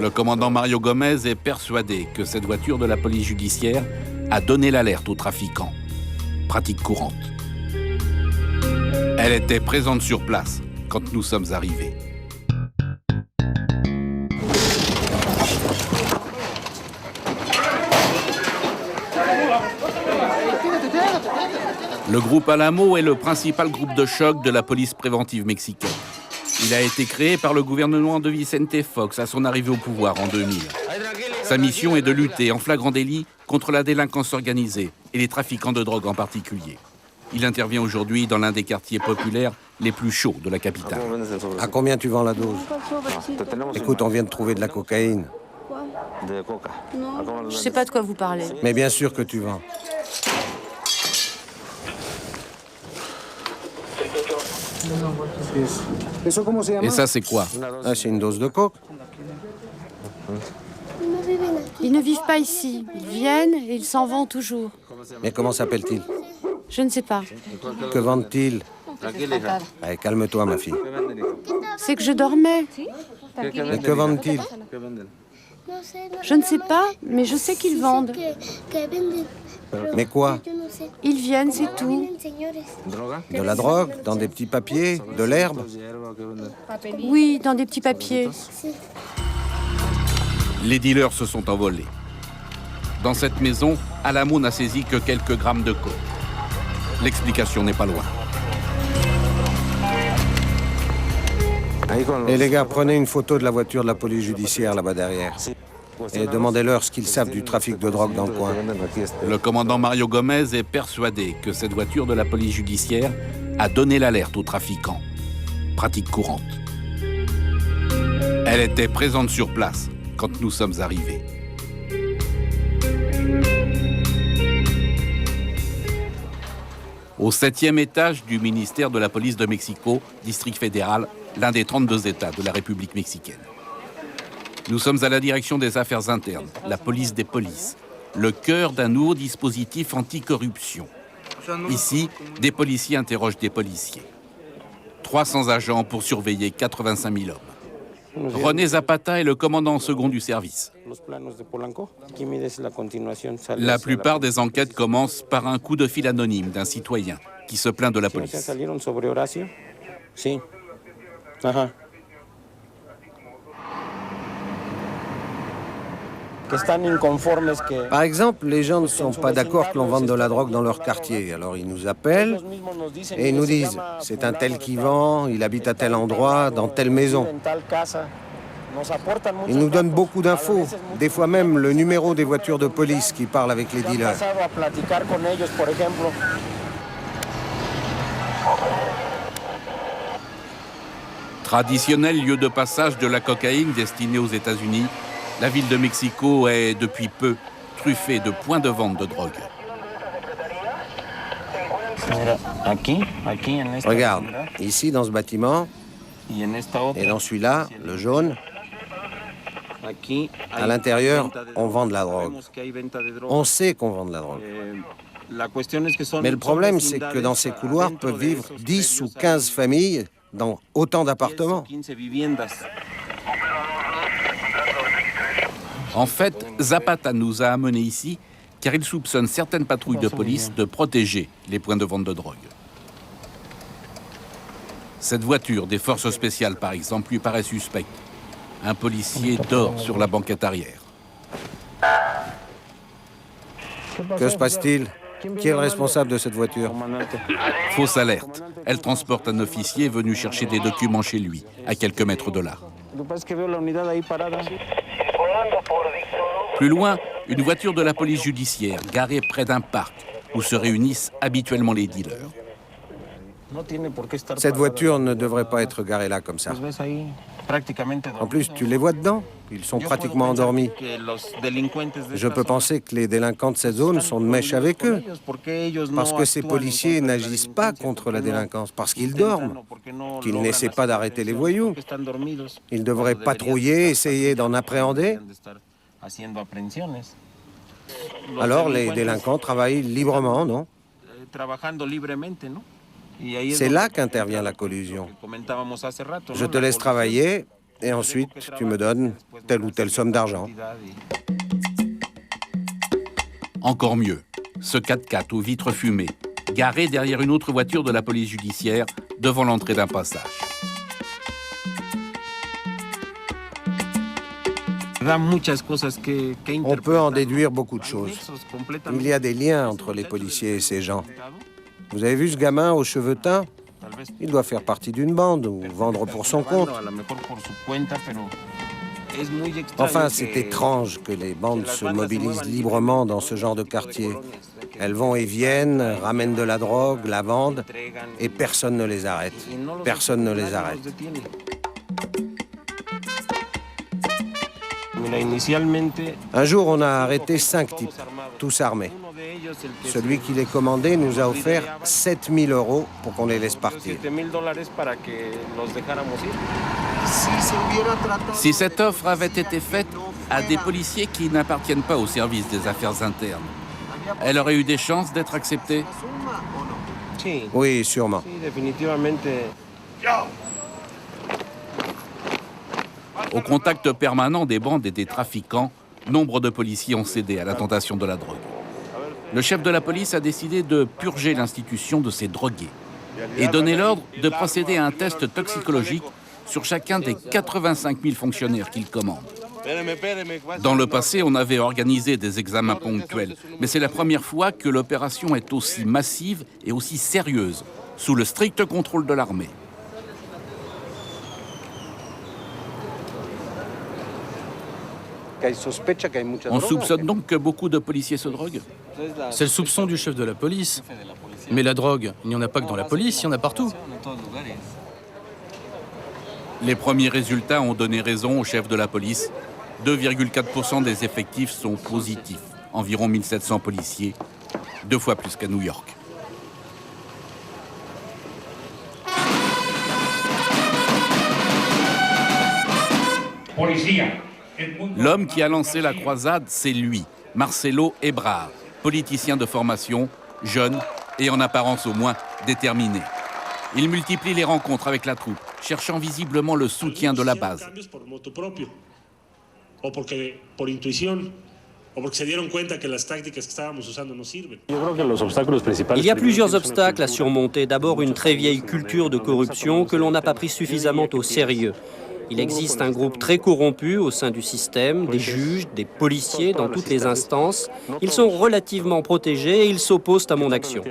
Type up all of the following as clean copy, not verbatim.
Le commandant Mario Gomez est persuadé que cette voiture de la police judiciaire a donné l'alerte aux trafiquants. Pratique courante. Elle était présente sur place quand nous sommes arrivés. Le groupe Alamo est le principal groupe de choc de la police préventive mexicaine. Il a été créé par le gouvernement de Vicente Fox à son arrivée au pouvoir en 2000. Sa mission est de lutter en flagrant délit contre la délinquance organisée et les trafiquants de drogue en particulier. Il intervient aujourd'hui dans l'un des quartiers populaires les plus chauds de la capitale. À combien tu vends la dose? Écoute, on vient de trouver de la cocaïne. Je sais pas de quoi vous parlez. Mais bien sûr que tu vends. Et ça, c'est quoi? Ah, c'est une dose de coke. Ils ne vivent pas ici. Ils viennent et ils s'en vont toujours. Mais comment s'appelle-t-il? Je ne sais pas. Que vendent-ils? Allez, calme-toi, ma fille. C'est que je dormais. Mais que vendent-ils? Je ne sais pas, mais je sais qu'ils vendent. Mais quoi? Ils viennent, c'est tout. De la drogue? Dans des petits papiers? De l'herbe? Oui, dans des petits papiers. Les dealers se sont envolés. Dans cette maison, Alamo n'a saisi que quelques grammes de coke. L'explication n'est pas loin. Et les gars, prenez une photo de la voiture de la police judiciaire là-bas derrière. Et demandez-leur ce qu'ils savent du trafic de drogue dans le coin. Le commandant Mario Gomez est persuadé que cette voiture de la police judiciaire a donné l'alerte aux trafiquants. Pratique courante. Elle était présente sur place quand nous sommes arrivés. Au 7e étage du ministère de la police de Mexico, district fédéral, l'un des 32 États de la République mexicaine. Nous sommes à la direction des affaires internes, la police des polices, le cœur d'un nouveau dispositif anticorruption. Ici, des policiers interrogent des policiers. 300 agents pour surveiller 85 000 hommes. René Zapata est le commandant second du service. La plupart des enquêtes commencent par un coup de fil anonyme d'un citoyen qui se plaint de la police. Par exemple, les gens ne sont pas d'accord que l'on vende de la drogue dans leur quartier. Alors ils nous appellent et ils nous disent « c'est un tel qui vend, il habite à tel endroit, dans telle maison ». Ils nous donnent beaucoup d'infos, des fois même le numéro des voitures de police qui parlent avec les dealers. Traditionnel lieu de passage de la cocaïne destinée aux États-Unis, la ville de Mexico est, depuis peu, truffée de points de vente de drogue. Regarde, ici dans ce bâtiment, et dans celui-là, le jaune, à l'intérieur, on vend de la drogue. On sait qu'on vend de la drogue. Mais le problème, c'est que dans ces couloirs peuvent vivre 10 ou 15 familles dans autant d'appartements. En fait, Zapata nous a amenés ici car il soupçonne certaines patrouilles de police de protéger les points de vente de drogue. Cette voiture des forces spéciales, par exemple, lui paraît suspecte. Un policier dort sur la banquette arrière. Que se passe-t-il? Qui est le responsable de cette voiture? Fausse alerte. Elle transporte un officier venu chercher des documents chez lui, à quelques mètres de là. Plus loin, une voiture de la police judiciaire garée près d'un parc où se réunissent habituellement les dealers. Cette voiture ne devrait pas être garée là comme ça. En plus, tu les vois dedans? Ils sont pratiquement endormis. Je peux penser que les délinquants de cette zone sont de mèche avec eux. Parce que ces policiers n'agissent pas contre la délinquance, parce qu'ils dorment, qu'ils n'essaient pas d'arrêter les voyous. Ils devraient patrouiller, essayer d'en appréhender. Alors les délinquants travaillent librement, non? C'est là qu'intervient la collusion. Je te laisse travailler et ensuite tu me donnes telle ou telle somme d'argent. Encore mieux, ce 4x4 aux vitres fumées, garé derrière une autre voiture de la police judiciaire devant l'entrée d'un passage. On peut en déduire beaucoup de choses. Il y a des liens entre les policiers et ces gens. Vous avez vu ce gamin aux cheveux teints? Il doit faire partie d'une bande ou vendre pour son compte. Enfin, c'est étrange que les bandes se mobilisent librement dans ce genre de quartier. Elles vont et viennent, ramènent de la drogue, la vendent, et personne ne les arrête. Personne ne les arrête. Un jour, on a arrêté 5 types, tous armés. Celui qui les commandait nous a offert 7 000 € pour qu'on les laisse partir. Si cette offre avait été faite à des policiers qui n'appartiennent pas au service des affaires internes, elle aurait eu des chances d'être acceptée? Oui, sûrement. Au contact permanent des bandes et des trafiquants, nombre de policiers ont cédé à la tentation de la drogue. Le chef de la police a décidé de purger l'institution de ces drogués et donner l'ordre de procéder à un test toxicologique sur chacun des 85 000 fonctionnaires qu'il commande. Dans le passé, on avait organisé des examens ponctuels, mais c'est la première fois que l'opération est aussi massive et aussi sérieuse, sous le strict contrôle de l'armée. On soupçonne donc que beaucoup de policiers se droguent? C'est le soupçon du chef de la police. Mais la drogue, il n'y en a pas que dans la police, il y en a partout. Les premiers résultats ont donné raison au chef de la police. 2,4% des effectifs sont positifs. Environ 1700 policiers, 2 fois plus qu'à New York. L'homme qui a lancé la croisade, c'est lui, Marcelo Ebrard, politicien de formation, jeune et en apparence au moins déterminé. Il multiplie les rencontres avec la troupe, cherchant visiblement le soutien de la base. Il y a plusieurs obstacles à surmonter. D'abord, une très vieille culture de corruption que l'on n'a pas pris suffisamment au sérieux. Il existe un groupe très corrompu au sein du système, des juges, des policiers dans toutes les instances. Ils sont relativement protégés et ils s'opposent à mon action.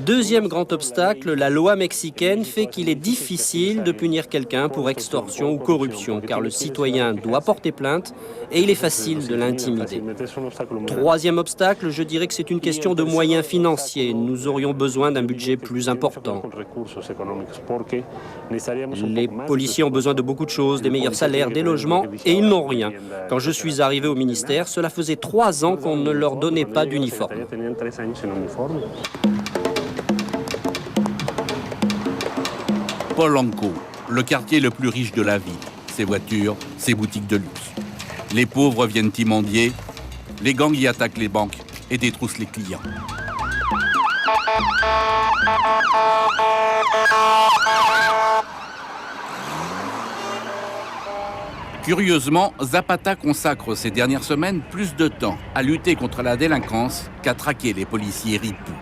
Deuxième grand obstacle, la loi mexicaine fait qu'il est difficile de punir quelqu'un pour extorsion ou corruption, car le citoyen doit porter plainte et il est facile de l'intimider. Troisième obstacle, je dirais que c'est une question de moyens financiers. Nous aurions besoin d'un budget plus important. Les policiers ont besoin de beaucoup de choses, des meilleurs salaires, des logements, et ils n'ont rien. Quand je suis arrivé au ministère, cela faisait 3 ans qu'on ne leur donnait pas d'uniforme. Polanco, le quartier le plus riche de la ville. Ses voitures, ses boutiques de luxe. Les pauvres viennent y mendier, les gangs y attaquent les banques et détroussent les clients. Curieusement, Zapata consacre ces dernières semaines plus de temps à lutter contre la délinquance qu'à traquer les policiers ripoux.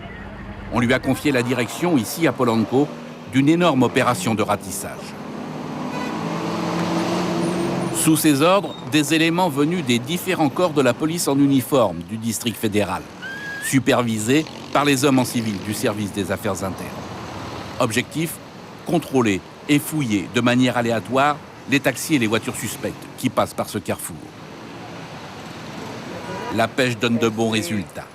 On lui a confié la direction, ici à Polanco, d'une énorme opération de ratissage. Sous ses ordres, des éléments venus des différents corps de la police en uniforme du district fédéral, supervisés par les hommes en civil du service des affaires internes. Objectif, contrôler et fouiller de manière aléatoire les taxis et les voitures suspectes qui passent par ce carrefour. La pêche donne de bons résultats.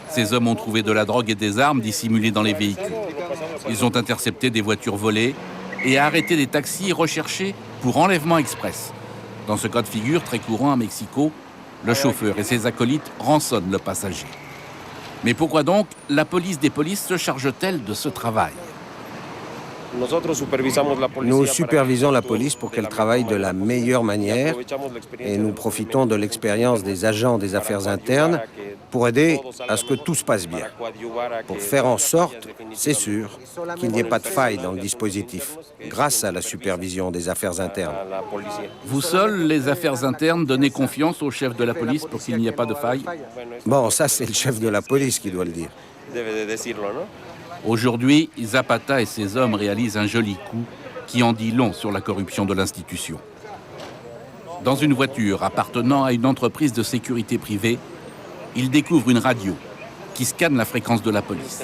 Ces hommes ont trouvé de la drogue et des armes dissimulées dans les véhicules. Ils ont intercepté des voitures volées et arrêté des taxis recherchés pour enlèvement express. Dans ce cas de figure très courant à Mexico, le chauffeur et ses acolytes rançonnent le passager. Mais pourquoi donc la police des polices se charge-t-elle de ce travail? Nous supervisons la police pour qu'elle travaille de la meilleure manière et nous profitons de l'expérience des agents des affaires internes pour aider à ce que tout se passe bien, pour faire en sorte, c'est sûr, qu'il n'y ait pas de faille dans le dispositif, grâce à la supervision des affaires internes. Vous seuls, les affaires internes, donnez confiance au chef de la police pour qu'il n'y ait pas de faille? Bon, ça c'est le chef de la police qui doit le dire. Aujourd'hui, Zapata et ses hommes réalisent un joli coup qui en dit long sur la corruption de l'institution. Dans une voiture appartenant à une entreprise de sécurité privée, ils découvrent une radio qui scanne la fréquence de la police.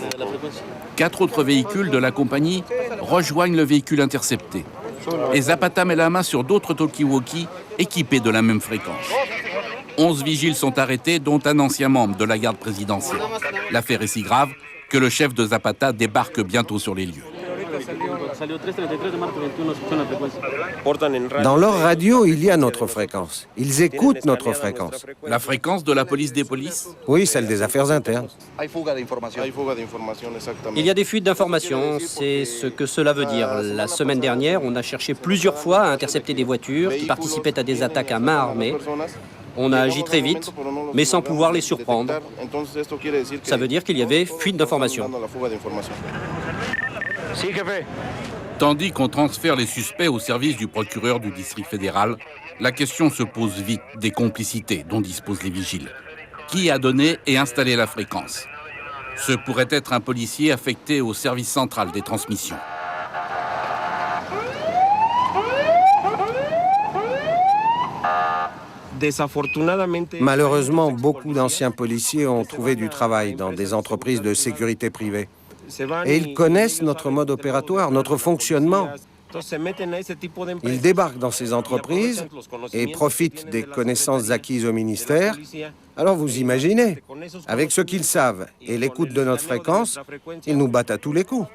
4 autres véhicules de la compagnie rejoignent le véhicule intercepté. Et Zapata met la main sur d'autres talkie-walkie équipés de la même fréquence. 11 vigiles sont arrêtés, dont un ancien membre de la garde présidentielle. L'affaire est si grave que le chef de Zapata débarque bientôt sur les lieux. Dans leur radio, il y a notre fréquence. Ils écoutent notre fréquence. La fréquence de la police des polices? Oui, celle des affaires internes. Il y a des fuites d'informations, c'est ce que cela veut dire. La semaine dernière, on a cherché plusieurs fois à intercepter des voitures qui participaient à des attaques à main armée. On a agi très vite, mais sans pouvoir les surprendre. Ça veut dire qu'il y avait fuite d'informations. Tandis qu'on transfère les suspects au service du procureur du district fédéral, la question se pose vite des complicités dont disposent les vigiles. Qui a donné et installé la fréquence? Ce pourrait être un policier affecté au service central des transmissions. Malheureusement, beaucoup d'anciens policiers ont trouvé du travail dans des entreprises de sécurité privée. Et ils connaissent notre mode opératoire, notre fonctionnement. Ils débarquent dans ces entreprises et profitent des connaissances acquises au ministère. Alors vous imaginez, avec ce qu'ils savent et l'écoute de notre fréquence, ils nous battent à tous les coups.